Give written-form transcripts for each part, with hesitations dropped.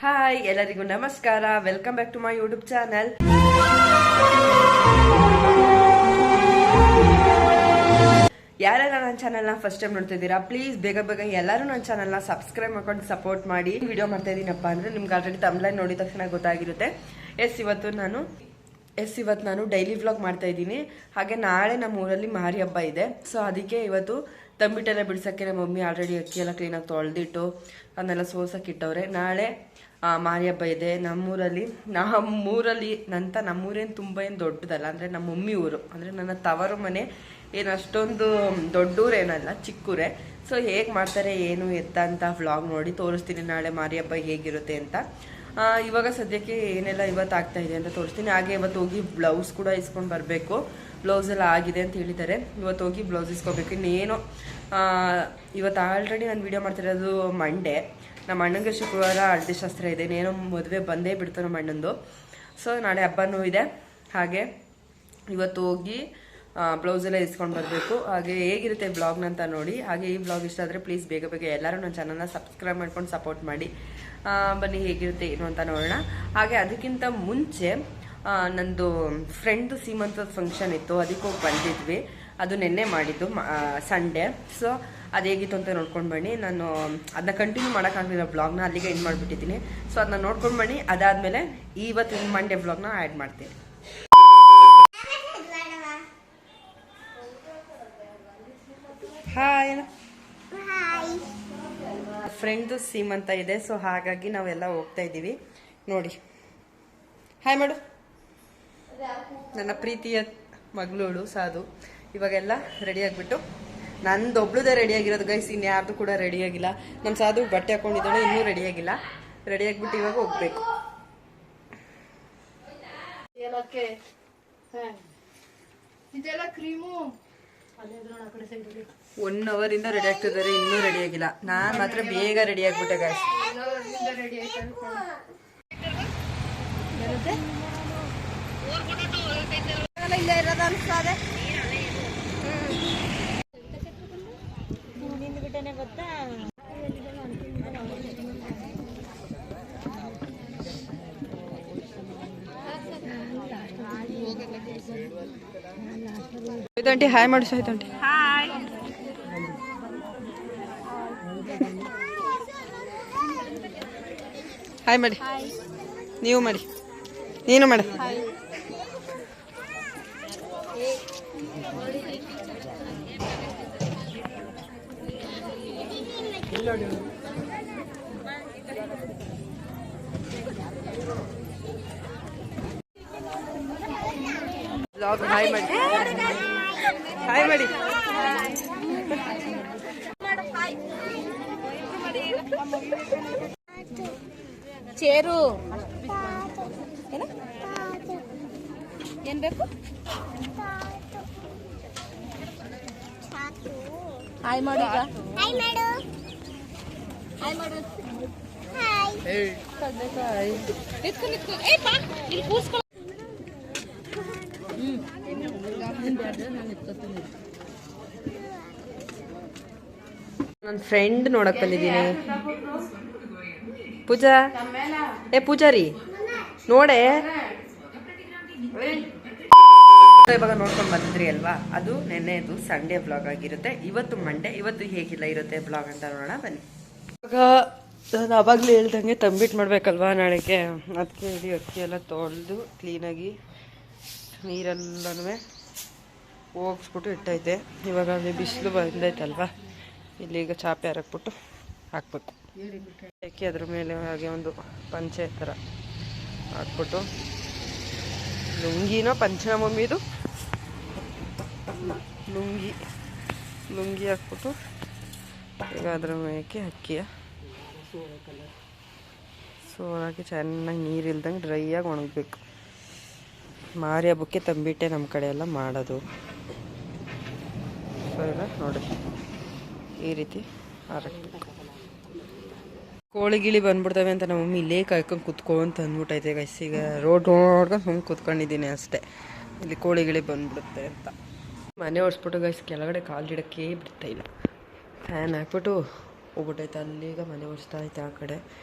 Hi ಎಲ್ಲರಿಗೂ ನಮಸ್ಕಾರ. Welcome back to my YouTube channel. ಯಾರೆಲ್ಲ ನನ್ನ ಚಾನಲ್ನ ಫಸ್ಟ್ ಟೈಮ್ ನೋಡ್ತಿದ್ದೀರಾ, ಪ್ಲೀಸ್ ಬೇಗ ಬೇಗ ಎಲ್ಲರೂ ನನ್ನ ಚಾನಲ್ನ ಸಬ್ಸ್ಕ್ರೈಬ್ ಮಾಡ್ಕೊಂಡು ಸಪೋರ್ಟ್ ಮಾಡಿ. ವಿಡಿಯೋ ಮಾಡ್ತಾ ಇದ್ದೀನಪ್ಪ ಅಂದ್ರೆ ನಿಮ್ಗೆ ಆಲ್ರೆಡಿ ತಮ್ಲೈನ್ ನೋಡಿದ ತಕ್ಷಣ ಗೊತ್ತಾಗಿರುತ್ತೆ. ಇವತ್ತು ನಾನು ಡೈಲಿ ವ್ಲಾಗ್ ಮಾಡ್ತಾ ಇದ್ದೀನಿ. ಹಾಗೆ ನಾಳೆ ನಮ್ಮ ಊರಲ್ಲಿ ಮಾರಿ ಹಬ್ಬ ಇದೆ. ಸೊ ಅದಕ್ಕೆ ಇವತ್ತು ತಂಬಿಟ್ಟೆಲ್ಲ ಬಿಡ್ಸೋಕ್ಕೆ ನಮ್ಮ ಮಮ್ಮಿ ಆಲ್ರೆಡಿ ಅಕ್ಕಿ ಎಲ್ಲ ಕ್ಲೀನಾಗಿ ತೊಳೆದಿಟ್ಟು ಅದನ್ನೆಲ್ಲ ಸೋಸಕ್ಕೆ ಇಟ್ಟವ್ರೆ. ನಾಳೆ ಮಾರಿ ಹಬ್ಬ ಇದೆ ನಮ್ಮೂರಲ್ಲಿ. ನಮ್ಮೂರೇನು ತುಂಬ ಏನು ದೊಡ್ಡದಲ್ಲ, ಅಂದರೆ ನಮ್ಮ ಮಮ್ಮಿ ಊರು, ಅಂದರೆ ನನ್ನ ತವರು ಮನೆ ಏನು ಅಷ್ಟೊಂದು ದೊಡ್ಡೂರೇನಲ್ಲ, ಚಿಕ್ಕೂರೇ. ಸೊ ಹೇಗೆ ಮಾಡ್ತಾರೆ ಏನು ಎತ್ತ ಅಂತ ವ್ಲಾಗ್ ನೋಡಿ ತೋರಿಸ್ತೀನಿ ನಾಳೆ ಮಾರಿ ಹಬ್ಬ ಹೇಗಿರುತ್ತೆ ಅಂತ. ಇವಾಗ ಸದ್ಯಕ್ಕೆ ಏನೆಲ್ಲ ಇವತ್ತು ಆಗ್ತಾ ಇದೆ ಅಂತ ತೋರಿಸ್ತೀನಿ. ಹಾಗೆ ಇವತ್ತು ಹೋಗಿ ಬ್ಲೌಸ್ ಕೂಡ ಇಸ್ಕೊಂಡು ಬರಬೇಕು. ಬ್ಲೌಸ್ ಎಲ್ಲ ಆಗಿದೆ ಅಂತ ಹೇಳಿದ್ದಾರೆ. ಇವತ್ತು ಹೋಗಿ ಬ್ಲೌಸ್ ಇಸ್ಕೋಬೇಕು. ಇನ್ನೇನು ಇವತ್ತು ಆಲ್ರೆಡಿ ನಾನು ವಿಡಿಯೋ ಮಾಡ್ತಿರೋದು ಮಂಡೇ. ನಮ್ಮ ಅಣ್ಣಂಗೆ ಶುಕ್ರವಾರ ಹಳದಿ ಶಾಸ್ತ್ರ ಇದೆ. ಇನ್ನೇನೋ ಮದುವೆ ಬಂದೇ ಬಿಡ್ತು ನಮ್ಮ ಅಣ್ಣಂದು. ಸೊ ನಾಳೆ ಹಬ್ಬನೂ ಇದೆ. ಹಾಗೆ ಇವತ್ತು ಹೋಗಿ ಬ್ಲೌಸ್ ಎಲ್ಲ ಇಸ್ಕೊಂಡು ಬರಬೇಕು. ಹಾಗೆ ಹೇಗಿರುತ್ತೆ ಬ್ಲಾಗ್ನ ಅಂತ ನೋಡಿ. ಹಾಗೆ ಈ ಬ್ಲಾಗ್ ಇಷ್ಟ ಆದರೆ ಪ್ಲೀಸ್ ಬೇಗ ಬೇಗ ಎಲ್ಲರೂ ನನ್ನ ಚಾನಲ್ನ ಸಬ್ಸ್ಕ್ರೈಬ್ ಮಾಡ್ಕೊಂಡು ಸಪೋರ್ಟ್ ಮಾಡಿ. ಬನ್ನಿ ಹೇಗಿರುತ್ತೆ ಏನು ಅಂತ ನೋಡೋಣ. ಹಾಗೆ ಅದಕ್ಕಿಂತ ಮುಂಚೆ ನಂದು ಫ್ರೆಂಡ್ದು ಸೀಮಂತದ ಫಂಕ್ಷನ್ ಇತ್ತು, ಅದಕ್ಕೆ ಹೋಗಿ ಬಂದಿದ್ವಿ. ಅದು ನೆನ್ನೆ ಮಾಡಿದ್ದು ಸಂಡೇ. ಸೊ ಅದು ಹೇಗಿತ್ತು ಅಂತ ನೋಡ್ಕೊಂಡು ಬನ್ನಿ. ನಾನು ಅದನ್ನ ಕಂಟಿನ್ಯೂ ಮಾಡೋಕ್ಕಾಗಲಿಲ್ಲ ಬ್ಲಾಗ್ನ, ಅಲ್ಲಿಗೆ ಎಂಡ್ ಮಾಡಿಬಿಟ್ಟಿದ್ದೀನಿ. ಸೊ ಅದನ್ನ ನೋಡ್ಕೊಂಡು ಬನ್ನಿ. ಅದಾದಮೇಲೆ ಇವತ್ತಿನ ಮಂಡೇ ಬ್ಲಾಗ್ನ ಆ್ಯಡ್ ಮಾಡ್ತೀನಿ. ಹಾಯ್, ಫ್ರೆಂಡ್ದು ಸೀಮಂತ ಇದೆ. ಸೊ ಹಾಗಾಗಿ ನಾವೆಲ್ಲ ಹೋಗ್ತಾ ಇದ್ದೀವಿ. ನೋಡಿ, ಹಾಯ್ ಮಾಡು. ನನ್ನ ಪ್ರೀತಿಯ ಮಗಳೋಳು ಸಾಧು ಇವಾಗೆಲ್ಲ ರೆಡಿ ಆಗಿಬಿಟ್ಟು, ನಂದೊಬ್ಳದೇ ರೆಡಿಯಾಗಿರೋದು ಗೈಸ್, ಇನ್ಯಾರ್ದು ಕೂಡ ರೆಡಿಯಾಗಿಲ್ಲ. ನಮ್ಮ ಸಾಧು ಬಟ್ಟೆ ಹಾಕೊಂಡಿದ್ದಾಳೆ, ಇನ್ನೂ ರೆಡಿಯಾಗಿಲ್ಲ. ರೆಡಿ ಆಗಿಬಿಟ್ಟು ಇವಾಗ ಹೋಗ್ಬೇಕು. 1 ಅವರಿಂದ ರೆಡಿ ಆಗ್ತಿದ್ದಾರೆ, ಇನ್ನೂ ರೆಡಿ ಆಗಿಲ್ಲ. ನಾನು ಮಾತ್ರ ಬೇಗ ರೆಡಿ ಆಗ್ಬಿಟ್ಟೆ ಗೈಸ್. ಸೈತಂಟಿ ಹಾಯ್ ಮಾಡು. ಸೈತಂಟಿ ಹಾಯ್. ಹಾಯ್ ಮಾಡಿ. ನೀವು ಮಾಡಿ. ನೀನು ಮಾಡ. ಹಾಯ್ ಮಾಡಿ. ಹಾಯ್ ಮಾಡಿ. ಚೇರು ಏನ್ ಬೇಕು? ಹಾಯ್ ಮಾಡು. ನನ್ನ ಫ್ರೆಂಡ್ ನೋಡಕ್ ಬಂದಿದ್ದೀನಿ. ಪೂಜಾ, ಪೂಜಾರಿ ನೋಡೆ. ಇವಾಗ ನೋಡ್ಕೊಂಡು ಬಂದಿದ್ರಿ ಅಲ್ವಾ, ಅದು ನೆನ್ನೆದು ಸಂಡೇ ಬ್ಲಾಗ್ ಆಗಿರುತ್ತೆ. ಇವತ್ತು ಮಂಡೇ. ಇವತ್ತು ಹೇಗಿಲ್ಲ ಇರುತ್ತೆ ಬ್ಲಾಗ್ ಅಂತ ನೋಡೋಣ ಬನ್ನಿ. ಇವಾಗ ನಾನು ಅವಾಗಲೇ ಹೇಳ್ದಂಗೆ ತಂಬಿಟ್ಟು ಮಾಡ್ಬೇಕಲ್ವಾ ನಾಳೆಗೆ. ಅದಕ್ಕೆ ಹೇಳಿ ಅಕ್ಕಿ ಎಲ್ಲ ತೊಳೆದು ಕ್ಲೀನಾಗಿ ನೀರೆಲ್ಲನೂ ಹೋಗಿಸ್ಬಿಟ್ಟು ಇಟ್ಟೈತೆ. ಇವಾಗ ಅಲ್ಲಿ ಬಿಸಿಲು ಬಂದೈತಲ್ವಾ, ಇಲ್ಲಿಗ ಚಾಪೆ ಹರಕ್ಬಿಟ್ಟು ಹಾಕ್ಬೇಕು. ಅಕ್ಕಿ ಅದ್ರ ಮೇಲೆ ಹಾಗೆ ಒಂದು ಪಂಚೆ ಥರ ಹಾಕ್ಬಿಟ್ಟು, ಲುಂಗಿನೋ ಪಂಚನ ಮಮ್ಮಿದು ಲುಂಗಿ ಹಾಕ್ಬಿಟ್ಟು ಈಗ ಅದ್ರ ಮೇಕೆ ಅಕ್ಕಿಯ ಸೋರಾಕಿ ಚೆನ್ನಾಗಿ ನೀರಿಲ್ದಂಗೆ ಡ್ರೈಯಾಗಿ ಒಣಗಬೇಕು. ಮಾರಿ ಹಬ್ಬಕ್ಕೆ ತಂಬಿಟ್ಟೆ ನಮ್ಮ ಕಡೆ ಎಲ್ಲ ಮಾಡೋದು. ಸೊ ಈಗ ನೋಡಿ ಈ ರೀತಿ ಹಾರಕ್ಬೇಕು. ಕೋಳಿ ಗಿಳಿ ಬಂದ್ಬಿಡ್ತವೆ ಅಂತ ನಮ್ಮ ಮಮ್ಮಿ ಇಲ್ಲೇ ಕಾಯ್ಕೊಂಡು ಕುತ್ಕೊಂತ ಅಂದ್ಬಿಟ್ಟೈತೆ ಗೈಸ್. ಈಗ ರೋಡ್ ನೋಡ್ಕೊಂಡು ಸುಮ್ಮನೆ ಕುತ್ಕೊಂಡಿದ್ದೀನಿ ಅಷ್ಟೇ, ಇಲ್ಲಿ ಕೋಳಿ ಗಿಳಿ ಬಂದ್ಬಿಡುತ್ತೆ ಅಂತ. ಮನೆ ಓಡಿಸ್ಬಿಟ್ಟು ಗೈಸ್ ಕೆಳಗಡೆ ಕಾಲಿಡೋಕ್ಕೆ ಬಿಡ್ತಾ ಇಲ್ಲ. ಫ್ಯಾನ್ ಹಾಕ್ಬಿಟ್ಟು ಹೋಗ್ಬಿಟ್ಟೈತೆ. ಅಲ್ಲಿಗ ಮನೆ ಓಡಿಸ್ತಾ ಐತೆ ಆ ಕಡೆ.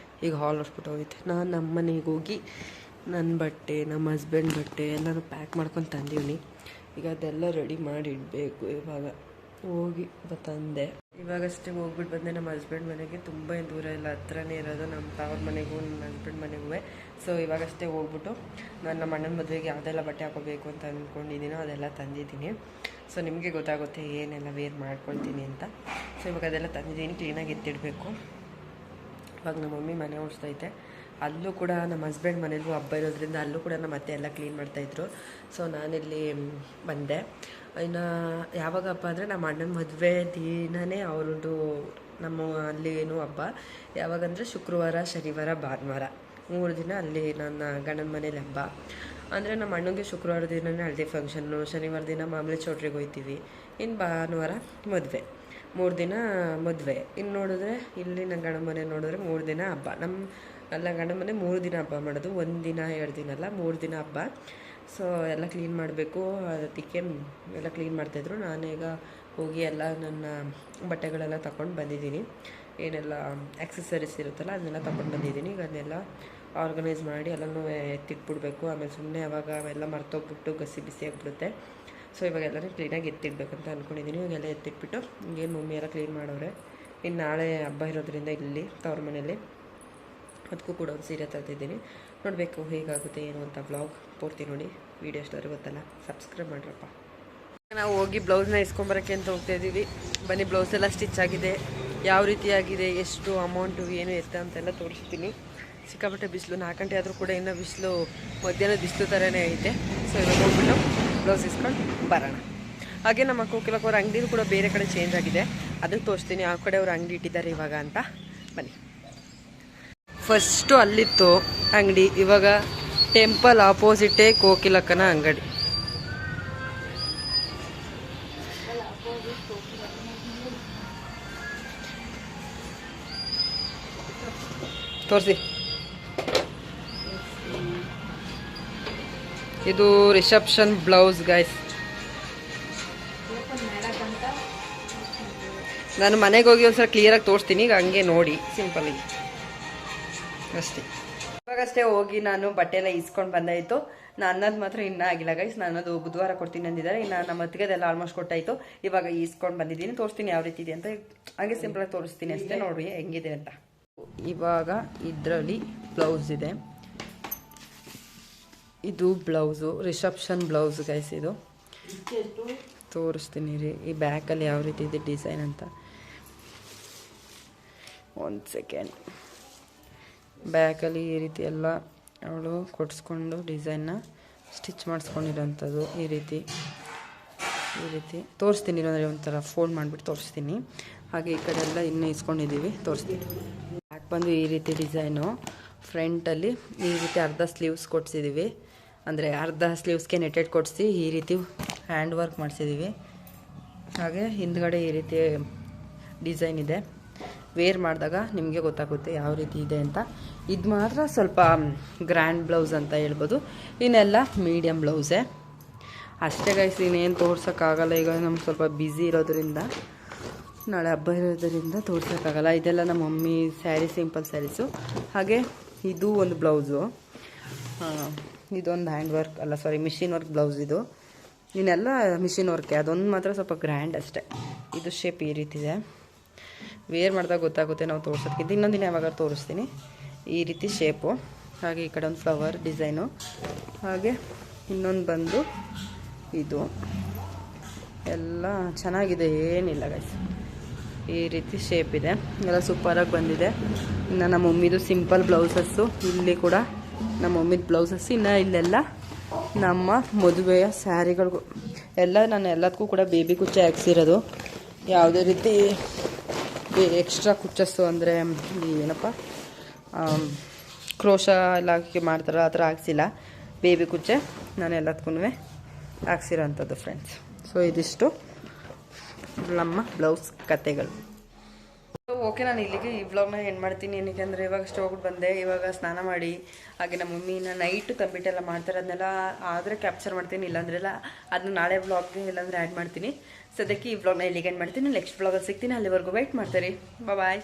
ಈಗ ಹಾಲ್ ಹೊಸ್ಬಿಟ್ಟು ಹೋಗೈತೆ. ನಾನು ನಮ್ಮ ಮನೆಗೆ ಹೋಗಿ ನನ್ನ ಬಟ್ಟೆ ನಮ್ಮ ಹಸ್ಬೆಂಡ್ ಬಟ್ಟೆ ಎಲ್ಲನೂ ಪ್ಯಾಕ್ ಮಾಡ್ಕೊಂಡು ತಂದೀನಿ. ಈಗ ಅದೆಲ್ಲ ರೆಡಿ ಮಾಡಿ ಇಡಬೇಕು. ಇವಾಗ ಹೋಗಿ ತಂದೆ ಇವಾಗಷ್ಟೇ ಹೋಗ್ಬಿಟ್ಟು ಬಂದೆ ನಮ್ಮ ಹಸ್ಬೆಂಡ್ ಮನೆಗೆ. ತುಂಬ ಏನು ದೂರ ಇಲ್ಲ, ಹತ್ರನೇ ಇರೋದು ನಮ್ಮ ತಾವ್ರ ಮನೆಗೂ ನನ್ನ ಹಸ್ಬೆಂಡ್ ಮನೆಗೂ. ಸೊ ಇವಾಗಷ್ಟೇ ಹೋಗ್ಬಿಟ್ಟು ನಾನು ನಮ್ಮ ಅಣ್ಣನ ಮದುವೆಗೆ ಯಾವುದೆಲ್ಲ ಬಟ್ಟೆ ಹಾಕೋಬೇಕು ಅಂತ ಅಂದ್ಕೊಂಡಿದ್ದೀನೋ ಅದೆಲ್ಲ ತಂದಿದ್ದೀನಿ. ಸೊ ನಿಮಗೆ ಗೊತ್ತಾಗುತ್ತೆ ಏನೆಲ್ಲ ವೇರ್ ಮಾಡ್ಕೊಳ್ತೀನಿ ಅಂತ. ಸೊ ಇವಾಗ ಅದೆಲ್ಲ ತಂದಿದ್ದೀನಿ, ಕ್ಲೀನಾಗಿ ಎತ್ತಿಡಬೇಕು. ಇವಾಗ ನಮ್ಮ ಮಮ್ಮಿ ಮನೆ ಓಡಿಸ್ತೈತೆ. ಅಲ್ಲೂ ಕೂಡ ನಮ್ಮ ಹಸ್ಬೆಂಡ್ ಮನೆಗೂ ಹಬ್ಬ ಇರೋದ್ರಿಂದ ಅಲ್ಲೂ ಕೂಡ ನಮ್ಮ ಅತ್ತೆ ಎಲ್ಲ ಕ್ಲೀನ್ ಮಾಡ್ತಾಯಿದ್ರು. ಸೊ ನಾನಿಲ್ಲಿ ಬಂದೆ. ಇನ್ನು ಯಾವಾಗಪ್ಪ ಅಂದರೆ ನಮ್ಮ ಅಣ್ಣನ ಮದುವೆ ದಿನವೇ ಅವ್ರದ್ದು ನಮ್ಮ ಅಲ್ಲಿ ಏನು ಹಬ್ಬ. ಯಾವಾಗಂದರೆ ಶುಕ್ರವಾರ, ಶನಿವಾರ, ಭಾನುವಾರ 3 ದಿನ ಅಲ್ಲಿ ನನ್ನ ಗಂಡನ ಮನೇಲಿ ಹಬ್ಬ. ಅಂದರೆ ನಮ್ಮ ಅಣ್ಣಂಗೆ ಶುಕ್ರವಾರ ದಿನವೇ ಹಳದಿ ಫಂಕ್ಷನ್ನು, ಶನಿವಾರ ದಿನ ಮಾಮೂಲಿ ಚೌಟ್ರಿಗೆ ಹೋಗ್ತೀವಿ, ಇನ್ನು ಭಾನುವಾರ ಮದುವೆ. 3 ದಿನ ಮದುವೆ. ಇನ್ನು ನೋಡಿದ್ರೆ ಇಲ್ಲಿ ನನ್ನ ಗಂಡನ ಮನೆ ನೋಡಿದ್ರೆ 3 ದಿನ ಹಬ್ಬ. ನಮ್ಮ ಗಂಡನ ಮನೆ 3 ದಿನ ಹಬ್ಬ ಮಾಡೋದು, 1 ದಿನ 2 ದಿನ ಅಲ್ಲ, 3 ದಿನ ಹಬ್ಬ. ಸೊ ಎಲ್ಲ ಕ್ಲೀನ್ ಮಾಡಬೇಕು. ಅದಕ್ಕೆ ಎಲ್ಲ ಕ್ಲೀನ್ ಮಾಡ್ತಾಯಿದ್ರು. ನಾನೀಗ ಹೋಗಿ ಎಲ್ಲ ನನ್ನ ಬಟ್ಟೆಗಳೆಲ್ಲ ತಗೊಂಡು ಬಂದಿದ್ದೀನಿ. ಏನೆಲ್ಲ ಆಕ್ಸೆಸರೀಸ್ ಇರುತ್ತಲ್ಲ ಅದನ್ನೆಲ್ಲ ತಗೊಂಡು ಬಂದಿದ್ದೀನಿ. ಈಗ ಅದನ್ನೆಲ್ಲ ಆರ್ಗನೈಸ್ ಮಾಡಿ ಎಲ್ಲನೂ ಎತ್ತಿಟ್ಬಿಡ್ಬೇಕು. ಆಮೇಲೆ ಸುಮ್ಮನೆ ಅವಾಗ ಅವೆಲ್ಲ ಮರ್ತೋಗ್ಬಿಟ್ಟು ಗಸಿ ಬಿಸಿ ಆಗಿಬಿಡುತ್ತೆ. ಸೊ ಇವಾಗ ಎಲ್ಲನೂ ಕ್ಲೀನಾಗಿ ಎತ್ತಿಡ್ಬೇಕಂತ ಅಂದ್ಕೊಂಡಿದ್ದೀನಿ. ಇವಾಗೆಲ್ಲ ಎತ್ತಿಟ್ಬಿಟ್ಟು ಏನು ಮಮ್ಮಿ ಎಲ್ಲ ಕ್ಲೀನ್ ಮಾಡೋರೆ. ಇನ್ನು ನಾಳೆ ಹಬ್ಬ ಇರೋದ್ರಿಂದ ಇಲ್ಲಿ ತವ್ರ ಮನೇಲಿ ಅದಕ್ಕೂ ಕೂಡ ಒಂದು ಸೀರೆ ತರ್ತಿದ್ದೀನಿ. ನೋಡಬೇಕು ಹೇಗಾಗುತ್ತೆ ಏನು ಅಂತ. ವ್ಲಾಗ್ ಪೂರ್ತಿ ನೋಡಿ. ವೀಡಿಯೋ ಎಷ್ಟಾದ್ರೂ ಗೊತ್ತಲ್ಲ, ಸಬ್ಸ್ಕ್ರೈಬ್ ಮಾಡ್ರಪ್ಪ. ನಾವು ಹೋಗಿ ಬ್ಲೌಸ್ನ ಇಸ್ಕೊಂಬರೋಕ್ಕೆ ಅಂತ ಹೋಗ್ತಾಯಿದ್ದೀವಿ. ಬನ್ನಿ, ಬ್ಲೌಸ್ ಎಲ್ಲ ಸ್ಟಿಚ್ ಆಗಿದೆ, ಯಾವ ರೀತಿಯಾಗಿದೆ, ಎಷ್ಟು ಅಮೌಂಟು, ಏನು ಎತ್ತ ಅಂತೆಲ್ಲ ತೋರಿಸ್ತೀನಿ. ಸಿಕ್ಕಾಪಟ್ಟೆ ಬಿಸಿಲು, 4 ಗಂಟೆ ಆದರೂ ಕೂಡ ಇನ್ನೂ ಬಿಸಿಲು, ಮಧ್ಯಾಹ್ನದ ಬಿಸಿಲು ಥರನೇ ಐತೆ. ಸೊ ಇವಾಗ ಹೋಗ್ಬಿಟ್ಟು ಬ್ಲೌಸ್ ಇಸ್ಕೊಂಡು ಬರೋಣ. ಹಾಗೆ ನಮ್ಮ ಕೋಕಿಲಕ್ಕೆ ಅವ್ರ ಅಂಗಡಿನೂ ಕೂಡ ಬೇರೆ ಕಡೆ ಚೇಂಜ್ ಆಗಿದೆ, ಅದಕ್ಕೆ ತೋರಿಸ್ತೀನಿ ಯಾವ ಕಡೆ ಅವ್ರು ಅಂಗಡಿ ಇಟ್ಟಿದ್ದಾರೆ ಇವಾಗ ಅಂತ. ಬನ್ನಿ. ಫಸ್ಟು ಅಲ್ಲಿತ್ತು ಅಂಗಡಿ, ಇವಾಗ ಟೆಂಪಲ್ ಆಪೋಸಿಟೇ ಕೋಕಿಲಕ್ಕನ ಅಂಗಡಿ. ತೋರಿಸಿ. ಇದು ರಿಸೆಪ್ಷನ್ ಬ್ಲೌಸ್ ಗೈಸ್. ನಾನು ಮನೆಗೆ ಹೋಗಿ ಒಂದ್ಸಲ ಕ್ಲಿಯರಾಗಿ ತೋರಿಸ್ತೀನಿ, ಈಗ ಹಂಗೆ ನೋಡಿ ಸಿಂಪಲ್ ಅಷ್ಟೇ. ಇವಾಗಷ್ಟೇ ಹೋಗಿ ನಾನು ಬಟ್ಟೆ ಎಲ್ಲ ಇಸ್ಕೊಂಡು ಬಂದಾಯಿತು. ನನ್ನದು ಮಾತ್ರ ಇನ್ನೂ ಆಗಿಲ್ಲ ಗೈಸ್. ನನ್ನದು ಬುಧವಾರ ಕೊಡ್ತೀನಿ ಅಂದಿದ್ದಾರೆ. ಇನ್ನು ನಮ್ಮ ಅತ್ತಿಗೆದೆಲ್ಲ ಆಲ್ಮೋಸ್ಟ್ ಕೊಟ್ಟಾಯಿತು. ಇವಾಗ ಇಸ್ಕೊಂಡು ಬಂದಿದ್ದೀನಿ, ತೋರಿಸ್ತೀನಿ ಯಾವ ರೀತಿ ಇದೆ ಅಂತ. ಹಾಗೆ ಸಿಂಪಲಾಗಿ ತೋರಿಸ್ತೀನಿ ಅಷ್ಟೇ, ನೋಡಿ ಹೆಂಗಿದೆ ಅಂತ. ಇವಾಗ ಇದರಲ್ಲಿ ಬ್ಲೌಸ್ ಇದೆ. ಇದು ಬ್ಲೌಸು, ರಿಸೆಪ್ಷನ್ ಬ್ಲೌಸ್ ಗೈಸ್. ಇದು ತೋರಿಸ್ತೀನಿ ರೀ. ಈ ಬ್ಯಾಕಲ್ಲಿ ಯಾವ ರೀತಿ ಇದೆ ಡಿಸೈನ್ ಅಂತ. 1 ಸೆಕೆಂಡ್. ಬ್ಯಾಕಲ್ಲಿ ಈ ರೀತಿ ಎಲ್ಲ ಅವಳು ಕೊಡಿಸ್ಕೊಂಡು ಡಿಸೈನ್ನ ಸ್ಟಿಚ್ ಮಾಡಿಸ್ಕೊಂಡಿರೋಂಥದ್ದು. ಈ ರೀತಿ ತೋರಿಸ್ತೀನಿ. ಅಂದರೆ ಒಂಥರ ಫೋಲ್ಡ್ ಮಾಡಿಬಿಟ್ಟು ತೋರಿಸ್ತೀನಿ. ಹಾಗೆ ಈ ಕಡೆ ಎಲ್ಲ ಇನ್ನೂ ಇಸ್ಕೊಂಡಿದ್ದೀವಿ, ತೋರಿಸ್ತೀನಿ. ಬ್ಯಾಕ್ ಬಂದು ಈ ರೀತಿ ಡಿಸೈನು. ಫ್ರಂಟಲ್ಲಿ ಈ ರೀತಿ ಅರ್ಧ ಸ್ಲೀವ್ಸ್ ಕೊಡಿಸಿದ್ದೀವಿ, ಅಂದರೆ ಅರ್ಧ ಸ್ಲೀವ್ಸ್ಗೆ ನೆಟೆಡ್ ಕೊಡಿಸಿ ಈ ರೀತಿ ಹ್ಯಾಂಡ್ ವರ್ಕ್ ಮಾಡಿಸಿದ್ದೀವಿ. ಹಾಗೆ ಹಿಂದ್ಗಡೆ ಈ ರೀತಿ ಡಿಸೈನ್ ಇದೆ. ವೇರ್ ಮಾಡಿದಾಗ ನಿಮಗೆ ಗೊತ್ತಾಗುತ್ತೆ ಯಾವ ರೀತಿ ಇದೆ ಅಂತ. ಇದು ಮಾತ್ರ ಸ್ವಲ್ಪ ಗ್ರ್ಯಾಂಡ್ ಬ್ಲೌಸ್ ಅಂತ ಹೇಳ್ಬೋದು. ಇನ್ನೆಲ್ಲ ಮೀಡಿಯಮ್ ಬ್ಲೌಸೇ ಅಷ್ಟೇ ಗೈಸ್. ಇನ್ನೇನು ತೋರ್ಸೋಕ್ಕಾಗಲ್ಲ, ಈಗ ನಮ್ಗೆ ಸ್ವಲ್ಪ ಬ್ಯುಸಿ ಇರೋದ್ರಿಂದ, ನಾಳೆ ಹಬ್ಬ ಇರೋದರಿಂದ ತೋರ್ಸೋಕ್ಕಾಗಲ್ಲ. ಇದೆಲ್ಲ ನಮ್ಮ ಮಮ್ಮಿ ಸ್ಯಾರಿ, ಸಿಂಪಲ್ ಸ್ಯಾರೀಸು. ಹಾಗೆ ಇದು ಒಂದು ಬ್ಲೌಸು, ಇದೊಂದು ಹ್ಯಾಂಡ್ ವರ್ಕ್ ಅಲ್ಲ, ಸಾರಿ ಮಿಷಿನ್ ವರ್ಕ್ ಬ್ಲೌಸ್. ಇದು ಇನ್ನೆಲ್ಲ ಮಿಷಿನ್ ವರ್ಕೆ, ಅದೊಂದು ಮಾತ್ರ ಸ್ವಲ್ಪ ಗ್ರ್ಯಾಂಡ್ ಅಷ್ಟೇ. ಇದು ಶೇಪ್ ಈ ರೀತಿ ಇದೆ. ವೇರ್ ಮಾಡಿದಾಗ ಗೊತ್ತಾಗುತ್ತೆ ನಾವು ತೋರ್ಸೋದಕ್ಕಿಂತ. ಇನ್ನೊಂದು ದಿನ ಯಾವಾಗ ತೋರಿಸ್ತೀನಿ. ಈ ರೀತಿ ಶೇಪು. ಹಾಗೆ ಈ ಕಡೆ ಒಂದು ಫ್ಲವರ್ ಡಿಸೈನು. ಹಾಗೆ ಇನ್ನೊಂದು ಬಂದು ಇದು ಎಲ್ಲ ಚೆನ್ನಾಗಿದೆ, ಏನಿಲ್ಲ ಗೈಸ್. ಈ ರೀತಿ ಶೇಪ್ ಇದೆ, ಎಲ್ಲ ಸೂಪರಾಗಿ ಬಂದಿದೆ. ಇನ್ನು ನಮ್ಮ ಮಮ್ಮಿದು ಸಿಂಪಲ್ ಬ್ಲೌಸಸ್ಸು. ಇಲ್ಲಿ ಕೂಡ ನಮ್ಮ ಮಮ್ಮಿದು ಬ್ಲೌಸಸ್ಸು. ಇನ್ನು ಇಲ್ಲೆಲ್ಲ ನಮ್ಮ ಮದುವೆಯ ಸ್ಯಾರಿಗಳಿಗೂ ಎಲ್ಲ ನಾನು ಎಲ್ಲದಕ್ಕೂ ಕೂಡ ಬೇಬಿ ಕುಚ್ಚೆ ಹಾಕ್ಸಿರೋದು. ಯಾವುದೇ ರೀತಿ ಎಕ್ಸ್ಟ್ರಾ ಕುಚ್ಚಸ್ಸು ಅಂದರೆ ಏನಪ್ಪ ಕ್ರೋಶ ಎಲ್ಲ ಹಾಕಿ ಮಾಡ್ತಾರೆ ಆ ಥರ ಹಾಕ್ಸಿಲ್ಲ. ಬೇಬಿ ಕುಚ್ಚೆ ನಾನು ಎಲ್ಲದಕ್ಕೂ ಹಾಕ್ಸಿರೋ ಅಂಥದ್ದು ಫ್ರೆಂಡ್ಸ್. ಸೊ ಇದಿಷ್ಟು ನಮ್ಮ ಬ್ಲೌಸ್ ಕತೆಗಳು. ಓಕೆ, ನಾನು ಇಲ್ಲಿಗೆ ಈ ವ್ಲಾಗ್ನ ಎಂಡ್ ಮಾಡ್ತೀನಿ. ಏನಕ್ಕೆ ಅಂದರೆ ಇವಾಗಷ್ಟು ಹೋಗ್ಬಿಟ್ಟು ಬಂದೆ. ಇವಾಗ ಸ್ನಾನ ಮಾಡಿ ಹಾಗೆ ನಮ್ಮ ಮಮ್ಮಿನ ನೈಟು ತಂಬಿಟ್ಟೆಲ್ಲ ಮಾಡ್ತಾರೆ, ಅದನ್ನೆಲ್ಲ ಆದರೆ ಕ್ಯಾಪ್ಚರ್ ಮಾಡ್ತೀನಿ, ಇಲ್ಲಾಂದ್ರೆಲ್ಲ ಅದನ್ನ ನಾಳೆ ವ್ಲಾಗ್ಗೆ ಇಲ್ಲಾಂದರೆ ಆ್ಯಡ್ ಮಾಡ್ತೀನಿ. ಸದ್ಯಕ್ಕೆ ಈ ವ್ಲಾಗ್ನ ಇಲ್ಲಿಗೆ ಎಂಡ್ ಮಾಡ್ತೀನಿ. ನೆಕ್ಸ್ಟ್ ವ್ಲಾಗಲ್ಲಿ ಸಿಗ್ತೀನಿ. ಅಲ್ಲಿವರೆಗೂ ವೆಯ್ಟ್ ಮಾಡ್ತಾರೆ. ಬಾಯ್.